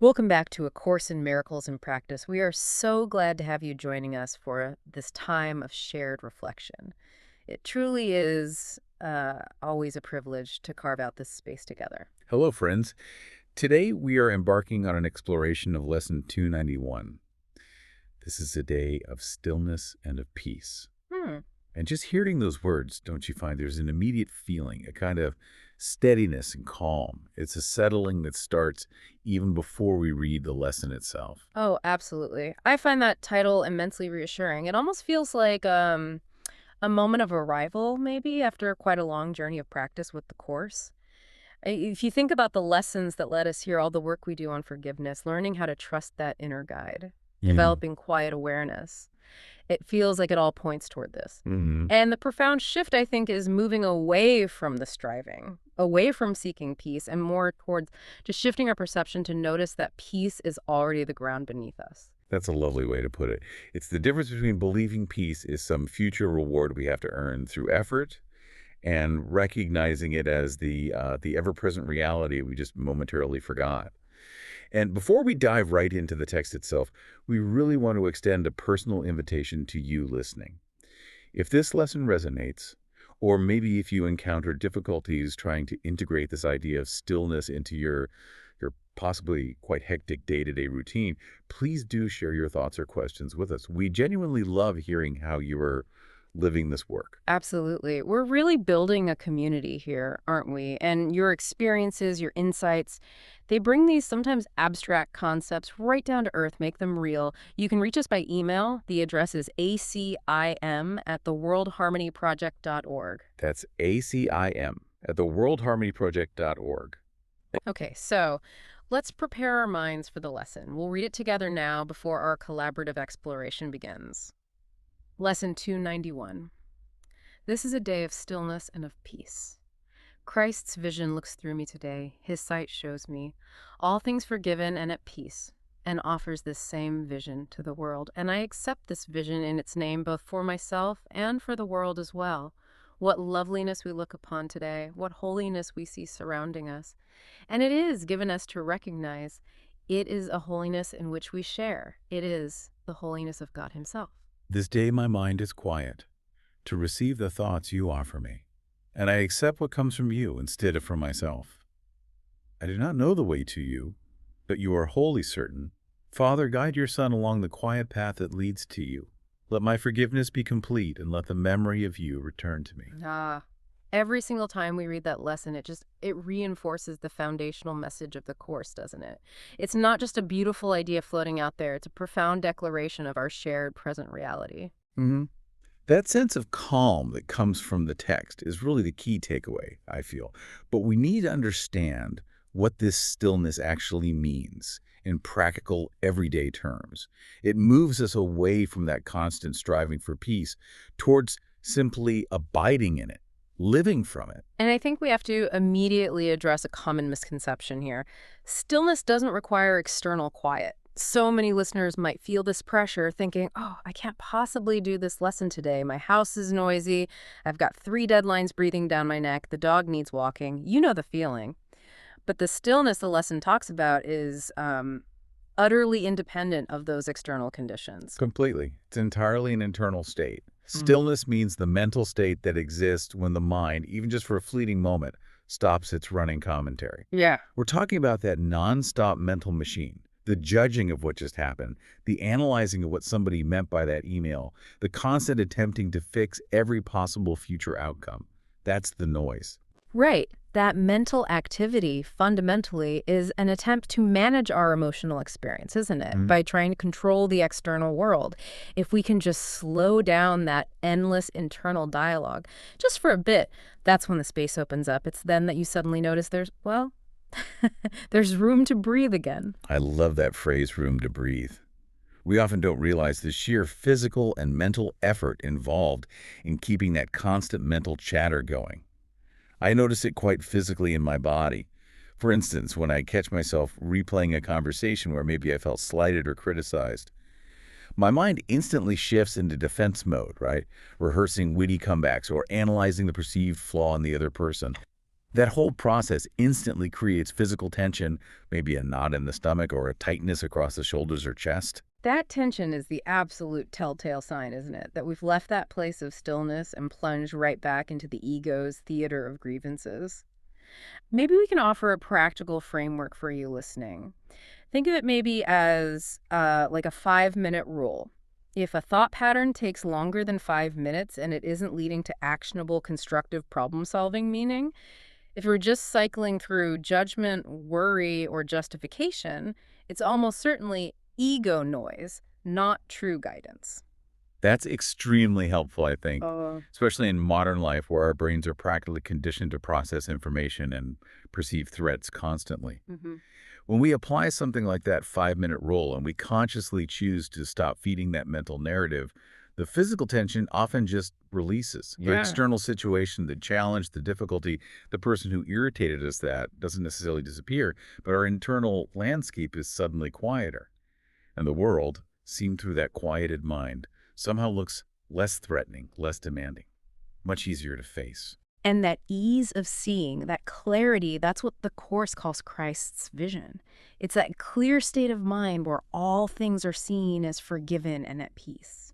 Welcome back to A Course in Miracles in Practice. We are so glad to have you joining us for this time of shared reflection. It truly is always a privilege to carve out this space together. Hello, friends. Today we are embarking on an exploration of Lesson 291. This is a day of stillness and of peace. Hmm. And just hearing those words, don't you find there's an immediate feeling, a kind of steadiness and calm. It's a settling that starts even before we read the lesson itself. Oh, absolutely. I find that title immensely reassuring. It almost feels like a moment of arrival, maybe, after quite a long journey of practice with the Course. If you think about the lessons that led us here, all the work we do on forgiveness, learning how to trust that inner guide, developing quiet awareness, it feels like it all points toward this. Mm-hmm. And the profound shift, I think, is moving away from the striving, away from seeking peace, and more towards just shifting our perception to notice that peace is already the ground beneath us. That's a lovely way to put it. It's the difference between believing peace is some future reward we have to earn through effort and recognizing it as the ever-present reality we just momentarily forgot. And before we dive right into the text itself, we really want to extend a personal invitation to you listening. If this lesson resonates, or maybe if you encounter difficulties trying to integrate this idea of stillness into your possibly quite hectic day-to-day routine, please do share your thoughts or questions with us. We genuinely love hearing how you are living this work. Absolutely. We're really building a community here, aren't we? And your experiences, your insights, they bring these sometimes abstract concepts right down to earth, make them real. You can reach us by email. The address is acim@theworldharmonyproject.org. That's ACIM@theworldharmonyproject.org. Okay, so let's prepare our minds for the lesson. We'll read it together now before our collaborative exploration begins. Lesson 291. This is a day of stillness and of peace. Christ's vision looks through me today. His sight shows me all things forgiven and at peace, and offers this same vision to the world. And I accept this vision in its name both for myself and for the world as well. What loveliness we look upon today, what holiness we see surrounding us. And it is given us to recognize it is a holiness in which we share. It is the holiness of God himself. This day my mind is quiet to receive the thoughts you offer me, and I accept what comes from you instead of from myself. I do not know the way to you, but you are wholly certain. Father, guide your Son along the quiet path that leads to you. Let my forgiveness be complete, and let the memory of you return to me. Every single time we read that lesson, it reinforces the foundational message of the Course, doesn't it? It's not just a beautiful idea floating out there. It's a profound declaration of our shared present reality. Mm-hmm. That sense of calm that comes from the text is really the key takeaway, I feel. But we need to understand what this stillness actually means in practical, everyday terms. It moves us away from that constant striving for peace towards simply abiding in it, living from it. And I think we have to immediately address a common misconception here. Stillness doesn't require external quiet. So many listeners might feel this pressure thinking, oh, I can't possibly do this lesson today. My house is noisy. I've got 3 deadlines breathing down my neck. The dog needs walking. You know the feeling. But the stillness the lesson talks about is utterly independent of those external conditions. Completely. It's entirely an internal state. Stillness means the mental state that exists when the mind, even just for a fleeting moment, stops its running commentary. Yeah. We're talking about that nonstop mental machine, the judging of what just happened, the analyzing of what somebody meant by that email, the constant attempting to fix every possible future outcome. That's the noise. Right. That mental activity fundamentally is an attempt to manage our emotional experience, isn't it? By trying to control the external world. If we can just slow down that endless internal dialogue just for a bit, that's when the space opens up. It's then that you suddenly notice there's room to breathe again. I love that phrase, room to breathe. We often don't realize the sheer physical and mental effort involved in keeping that constant mental chatter going. I notice it quite physically in my body. For instance, when I catch myself replaying a conversation where maybe I felt slighted or criticized, my mind instantly shifts into defense mode, right? Rehearsing witty comebacks or analyzing the perceived flaw in the other person. That whole process instantly creates physical tension, maybe a knot in the stomach or a tightness across the shoulders or chest. That tension is the absolute telltale sign, isn't it? That we've left that place of stillness and plunged right back into the ego's theater of grievances. Maybe we can offer a practical framework for you listening. Think of it maybe as like a 5-minute rule. If a thought pattern takes longer than 5 minutes and it isn't leading to actionable, constructive problem solving, meaning, if we're just cycling through judgment, worry, or justification, it's almost certainly ego noise, not true guidance. That's extremely helpful, I think, Uh, especially in modern life where our brains are practically conditioned to process information and perceive threats constantly. hmm When we apply something like that 5-minute rule and we consciously choose to stop feeding that mental narrative, the physical tension often just releases. The Yeah. external situation, the challenge, the difficulty, the person who irritated us, that doesn't necessarily disappear, but our internal landscape is suddenly quieter. And the world, seen through that quieted mind, somehow looks less threatening, less demanding, much easier to face. And that ease of seeing, that clarity, that's what the Course calls Christ's vision. It's that clear state of mind where all things are seen as forgiven and at peace.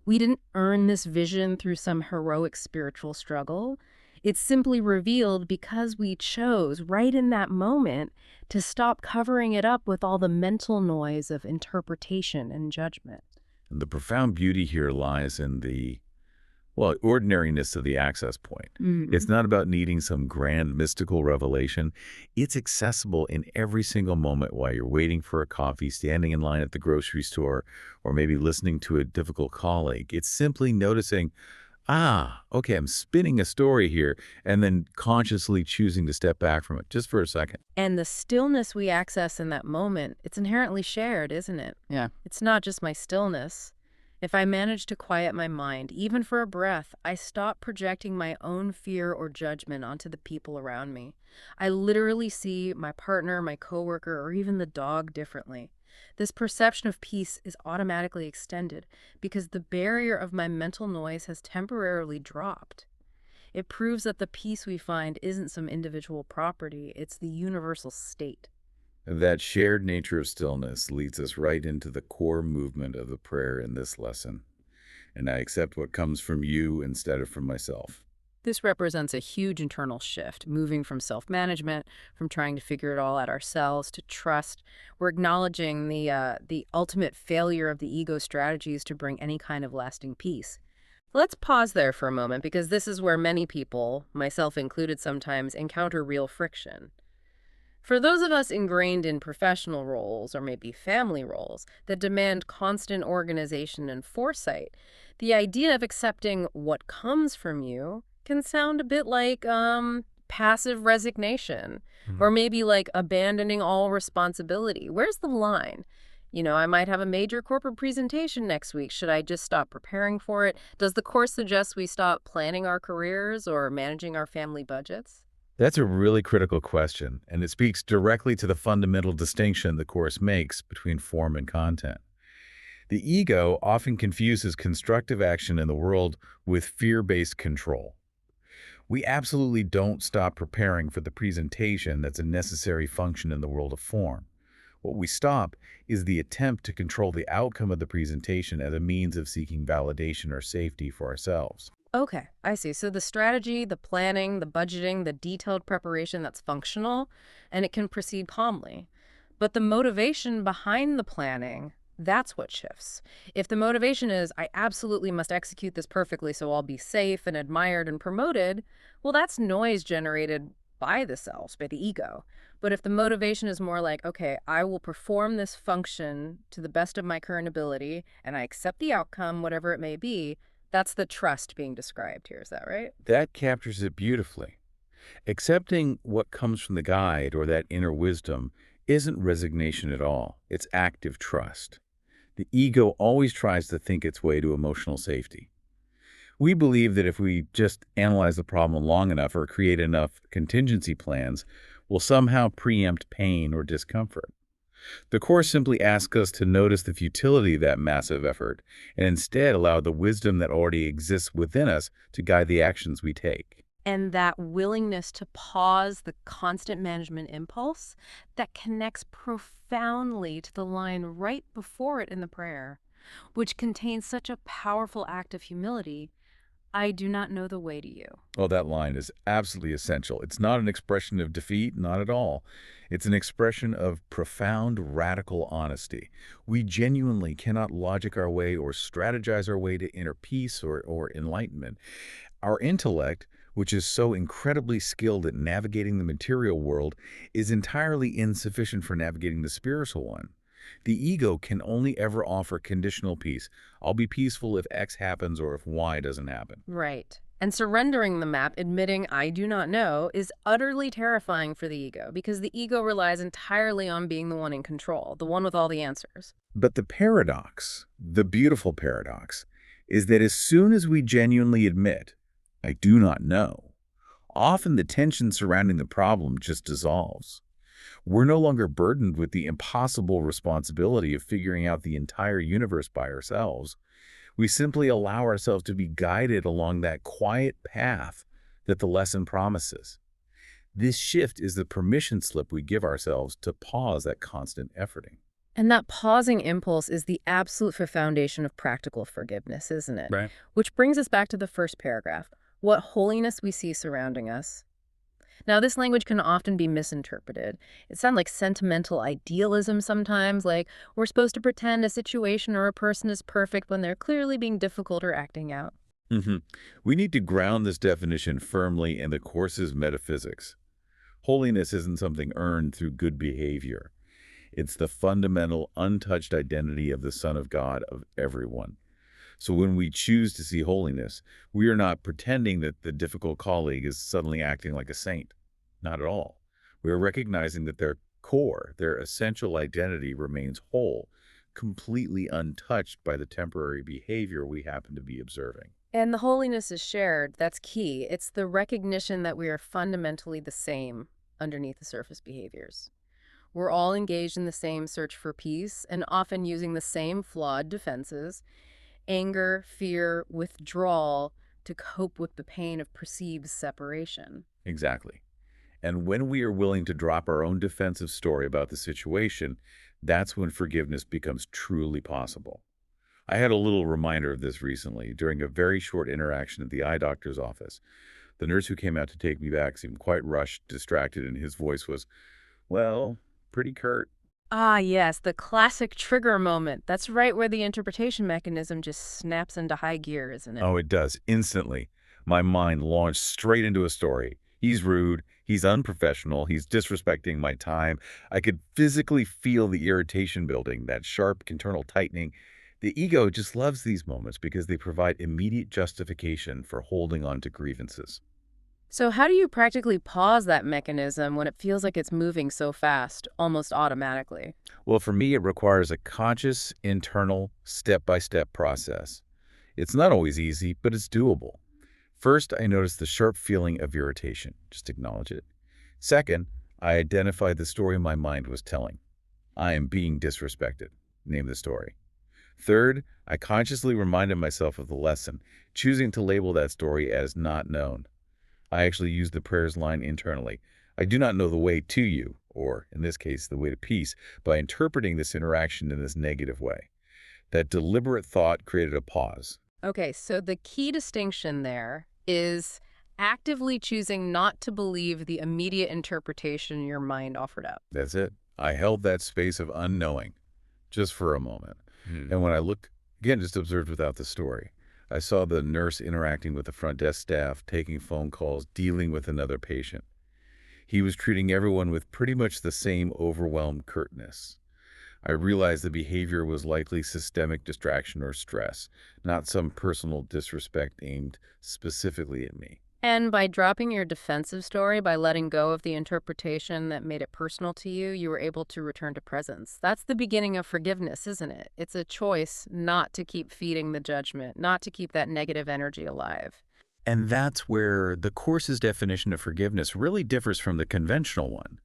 We didn't earn this vision through some heroic spiritual struggle. It's simply revealed because we chose, right in that moment, to stop covering it up with all the mental noise of interpretation and judgment. And the profound beauty here lies in the, well, ordinariness of the access point. It's Mm. not about needing some grand mystical revelation. It's accessible in every single moment while you're waiting for a coffee, standing in line at the grocery store, or maybe listening to a difficult colleague. It's simply noticing, okay, I'm spinning a story here, and then consciously choosing to step back from it just for a second. And the stillness we access in that moment, it's inherently shared, isn't it? Yeah. It's not just my stillness. If I manage to quiet my mind, even for a breath, I stop projecting my own fear or judgment onto the people around me. I literally see my partner, my coworker, or even the dog differently. This perception of peace is automatically extended because the barrier of my mental noise has temporarily dropped. It proves that the peace we find isn't some individual property, it's the universal state. That shared nature of stillness leads us right into the core movement of the prayer in this lesson. And I accept what comes from you instead of from myself. This represents a huge internal shift, moving from self-management, from trying to figure it all out ourselves, to trust. We're acknowledging the ultimate failure of the ego strategies to bring any kind of lasting peace. Let's pause there for a moment because this is where many people, myself included sometimes, encounter real friction. For those of us ingrained in professional roles or maybe family roles that demand constant organization and foresight, the idea of accepting what comes from you can sound a bit like passive resignation or maybe like abandoning all responsibility. Where's the line? I might have a major corporate presentation next week. Should I just stop preparing for it? Does the course suggest we stop planning our careers or managing our family budgets? That's a really critical question, and it speaks directly to the fundamental distinction the Course makes between form and content. The ego often confuses constructive action in the world with fear-based control. We absolutely don't stop preparing for the presentation that's a necessary function in the world of form. What we stop is the attempt to control the outcome of the presentation as a means of seeking validation or safety for ourselves. Okay, I see. So the strategy, the planning, the budgeting, the detailed preparation, that's functional, and it can proceed calmly. But the motivation behind the planning, that's what shifts. If the motivation is, I absolutely must execute this perfectly so I'll be safe and admired and promoted, well, that's noise generated by the self, by the ego. But if the motivation is more like, okay, I will perform this function to the best of my current ability, and I accept the outcome, whatever it may be, that's the trust being described here. Is that right? That captures it beautifully. Accepting what comes from the guide or that inner wisdom isn't resignation at all. It's active trust. The ego always tries to think its way to emotional safety. We believe that if we just analyze the problem long enough or create enough contingency plans, we'll somehow preempt pain or discomfort. The Course simply asks us to notice the futility of that massive effort and instead allow the wisdom that already exists within us to guide the actions we take. And that willingness to pause the constant management impulse that connects profoundly to the line right before it in the prayer, which contains such a powerful act of humility. I do not know the way to you. Oh, that line is absolutely essential. It's not an expression of defeat, not at all. It's an expression of profound, radical honesty. We genuinely cannot logic our way or strategize our way to inner peace or enlightenment. Our intellect, which is so incredibly skilled at navigating the material world, is entirely insufficient for navigating the spiritual one. The ego can only ever offer conditional peace. I'll be peaceful if X happens or if Y doesn't happen. Right. And surrendering the map, admitting I do not know, is utterly terrifying for the ego because the ego relies entirely on being the one in control, the one with all the answers. But the paradox, the beautiful paradox, is that as soon as we genuinely admit, I do not know, often the tension surrounding the problem just dissolves. We're no longer burdened with the impossible responsibility of figuring out the entire universe by ourselves. We simply allow ourselves to be guided along that quiet path that the lesson promises. This shift is the permission slip we give ourselves to pause that constant efforting. And that pausing impulse is the absolute foundation of practical forgiveness, isn't it? Right. Which brings us back to the first paragraph. What holiness we see surrounding us. Now, this language can often be misinterpreted. It sounds like sentimental idealism sometimes, like we're supposed to pretend a situation or a person is perfect when they're clearly being difficult or acting out. hmm We need to ground this definition firmly in the Course's metaphysics. Holiness isn't something earned through good behavior. It's the fundamental, untouched identity of the Son of God of everyone. So when we choose to see holiness, we are not pretending that the difficult colleague is suddenly acting like a saint. Not at all. We are recognizing that their core, their essential identity remains whole, completely untouched by the temporary behavior we happen to be observing. And the holiness is shared. That's key. It's the recognition that we are fundamentally the same underneath the surface behaviors. We're all engaged in the same search for peace and often using the same flawed defenses, anger, fear, withdrawal, to cope with the pain of perceived separation. Exactly. And when we are willing to drop our own defensive story about the situation, that's when forgiveness becomes truly possible. I had a little reminder of this recently during a very short interaction at the eye doctor's office. The nurse who came out to take me back seemed quite rushed, distracted, and his voice was, well, pretty curt. Ah, yes, the classic trigger moment. That's right where the interpretation mechanism just snaps into high gear, isn't it? Oh, it does, instantly. My mind launched straight into a story. He's rude, he's unprofessional, he's disrespecting my time. I could physically feel the irritation building, that sharp internal tightening. The ego just loves these moments because they provide immediate justification for holding on to grievances. So how do you practically pause that mechanism when it feels like it's moving so fast, almost automatically? Well, for me, it requires a conscious, internal, step-by-step process. It's not always easy, but it's doable. First, I notice the sharp feeling of irritation. Just acknowledge it. Second, I identify the story my mind was telling. I am being disrespected. Name the story. Third, I consciously reminded myself of the lesson, choosing to label that story as not known. I actually use the prayers line internally. I do not know the way to you, or in this case, the way to peace, by interpreting this interaction in this negative way. That deliberate thought created a pause. Okay, so the key distinction there is actively choosing not to believe the immediate interpretation your mind offered up. That's it. I held that space of unknowing just for a moment. Hmm. And when I looked, again, just observed without the story, I saw the nurse interacting with the front desk staff, taking phone calls, dealing with another patient. He was treating everyone with pretty much the same overwhelmed curtness. I realized the behavior was likely systemic distraction or stress, not some personal disrespect aimed specifically at me. And by dropping your defensive story, by letting go of the interpretation that made it personal to you, you were able to return to presence. That's the beginning of forgiveness, isn't it? It's a choice not to keep feeding the judgment, not to keep that negative energy alive. And that's where the Course's definition of forgiveness really differs from the conventional one.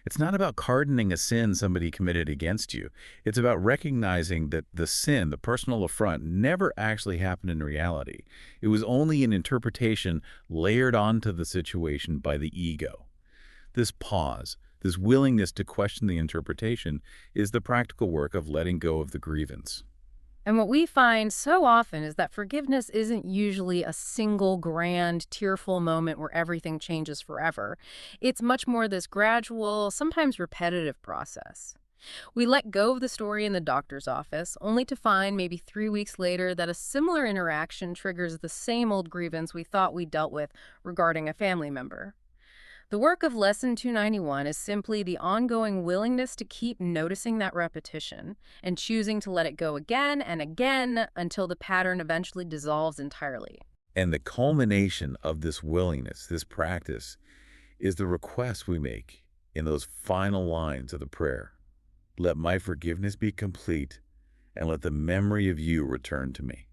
It's not about pardoning a sin somebody committed against you. It's about recognizing that the sin, the personal affront, never actually happened in reality. It was only an interpretation layered onto the situation by the ego. This pause, this willingness to question the interpretation, is the practical work of letting go of the grievance. And what we find so often is that forgiveness isn't usually a single grand, tearful moment where everything changes forever. It's much more this gradual, sometimes repetitive process. We let go of the story in the doctor's office, only to find maybe 3 weeks later that a similar interaction triggers the same old grievance we thought we dealt with regarding a family member. The work of Lesson 291 is simply the ongoing willingness to keep noticing that repetition and choosing to let it go again and again until the pattern eventually dissolves entirely. And the culmination of this willingness, this practice, is the request we make in those final lines of the prayer. Let my forgiveness be complete, and let the memory of you return to me.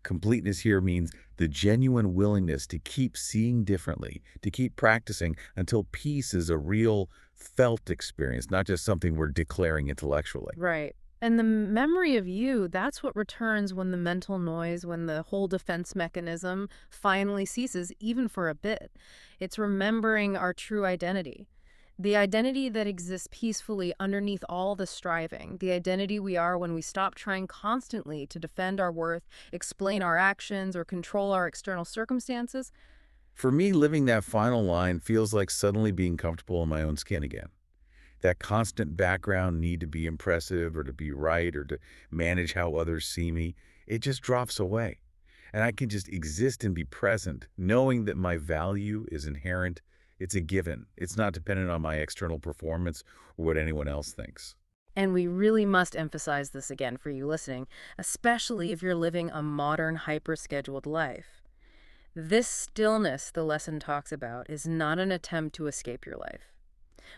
Completeness here means the genuine willingness to keep seeing differently, to keep practicing until peace is a real felt experience, not just something we're declaring intellectually. Right. And the memory of you, that's what returns when the mental noise, when the whole defense mechanism finally ceases, even for a bit. It's remembering our true identity. The identity that exists peacefully underneath all the striving. The identity we are when we stop trying constantly to defend our worth, explain our actions, or control our external circumstances. For me, living that final line feels like suddenly being comfortable in my own skin again. That constant background need to be impressive or to be right or to manage how others see me, it just drops away. And I can just exist and be present, knowing that my value is inherent. It's a given. It's not dependent on my external performance or what anyone else thinks. And we really must emphasize this again for you listening, especially if you're living a modern, hyper-scheduled life. This stillness the lesson talks about is not an attempt to escape your life.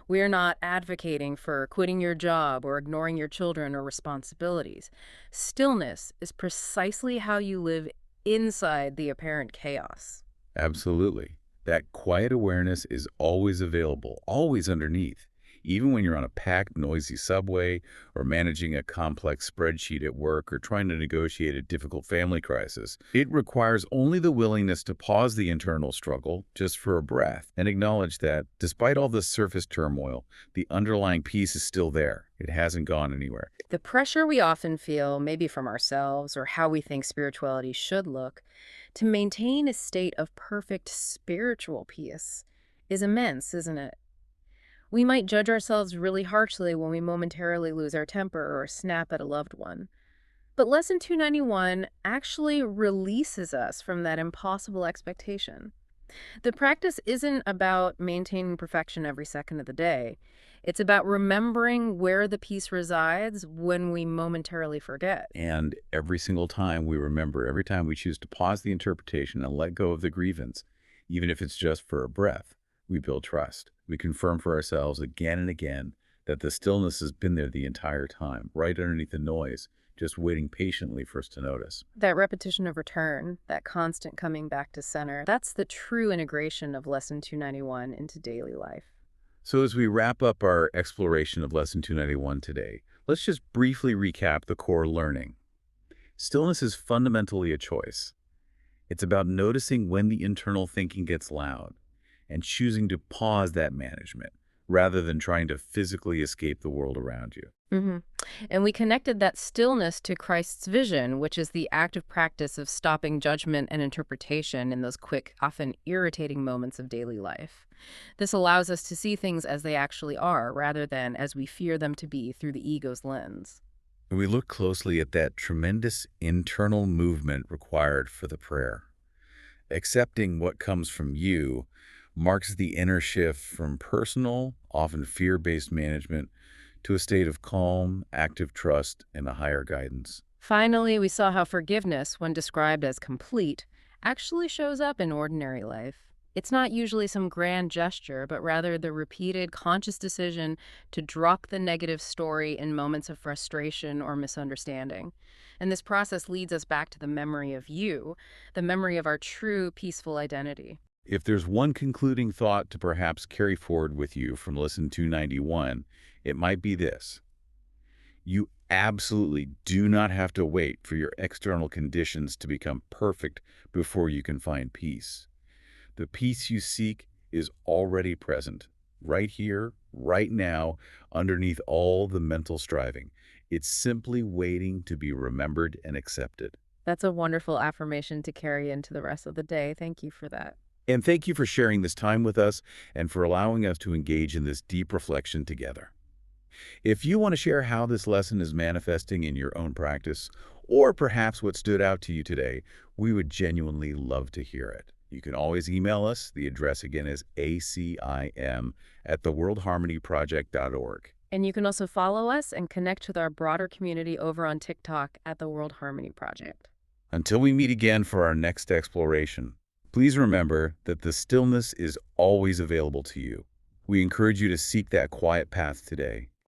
We are not advocating for quitting your job or ignoring your children or responsibilities. Stillness is precisely how you live inside the apparent chaos. Absolutely. That quiet awareness is always available, always underneath. Even when you're on a packed, noisy subway or managing a complex spreadsheet at work or trying to negotiate a difficult family crisis, it requires only the willingness to pause the internal struggle just for a breath and acknowledge that, despite all the surface turmoil, the underlying peace is still there. It hasn't gone anywhere. The pressure we often feel, maybe from ourselves or how we think spirituality should look, to maintain a state of perfect spiritual peace is immense, isn't it? We might judge ourselves really harshly when we momentarily lose our temper or snap at a loved one. But Lesson 291 actually releases us from that impossible expectation. The practice isn't about maintaining perfection every second of the day. It's about remembering where the peace resides when we momentarily forget. And every single time we remember, every time we choose to pause the interpretation and let go of the grievance, even if it's just for a breath, we build trust. We confirm for ourselves again and again that the stillness has been there the entire time, right underneath the noise, just waiting patiently for us to notice. That repetition of return, that constant coming back to center, that's the true integration of Lesson 291 into daily life. So as we wrap up our exploration of Lesson 291 today, let's just briefly recap the core learning. Stillness is fundamentally a choice. It's about noticing when the internal thinking gets loud and choosing to pause that management rather than trying to physically escape the world around you. hmm And we connected that stillness to Christ's vision, which is the active practice of stopping judgment and interpretation in those quick, often irritating moments of daily life. This allows us to see things as they actually are, rather than as we fear them to be through the ego's lens. When we look closely at that tremendous internal movement required for the prayer, accepting what comes from you marks the inner shift from personal, often fear-based management to a state of calm, active trust, and a higher guidance. Finally, we saw how forgiveness, when described as complete, actually shows up in ordinary life. It's not usually some grand gesture, but rather the repeated conscious decision to drop the negative story in moments of frustration or misunderstanding. And this process leads us back to the memory of you, the memory of our true peaceful identity. If there's one concluding thought to perhaps carry forward with you from Lesson 291, it might be this. You absolutely do not have to wait for your external conditions to become perfect before you can find peace. The peace you seek is already present, right here, right now, underneath all the mental striving. It's simply waiting to be remembered and accepted. That's a wonderful affirmation to carry into the rest of the day. Thank you for that. And thank you for sharing this time with us and for allowing us to engage in this deep reflection together. If you want to share how this lesson is manifesting in your own practice, or perhaps what stood out to you today, we would genuinely love to hear it. You can always email us. The address again is acim@theworldharmonyproject.org. And you can also follow us and connect with our broader community over on TikTok at the World Harmony Project. Until we meet again for our next exploration, please remember that the stillness is always available to you. We encourage you to seek that quiet path today.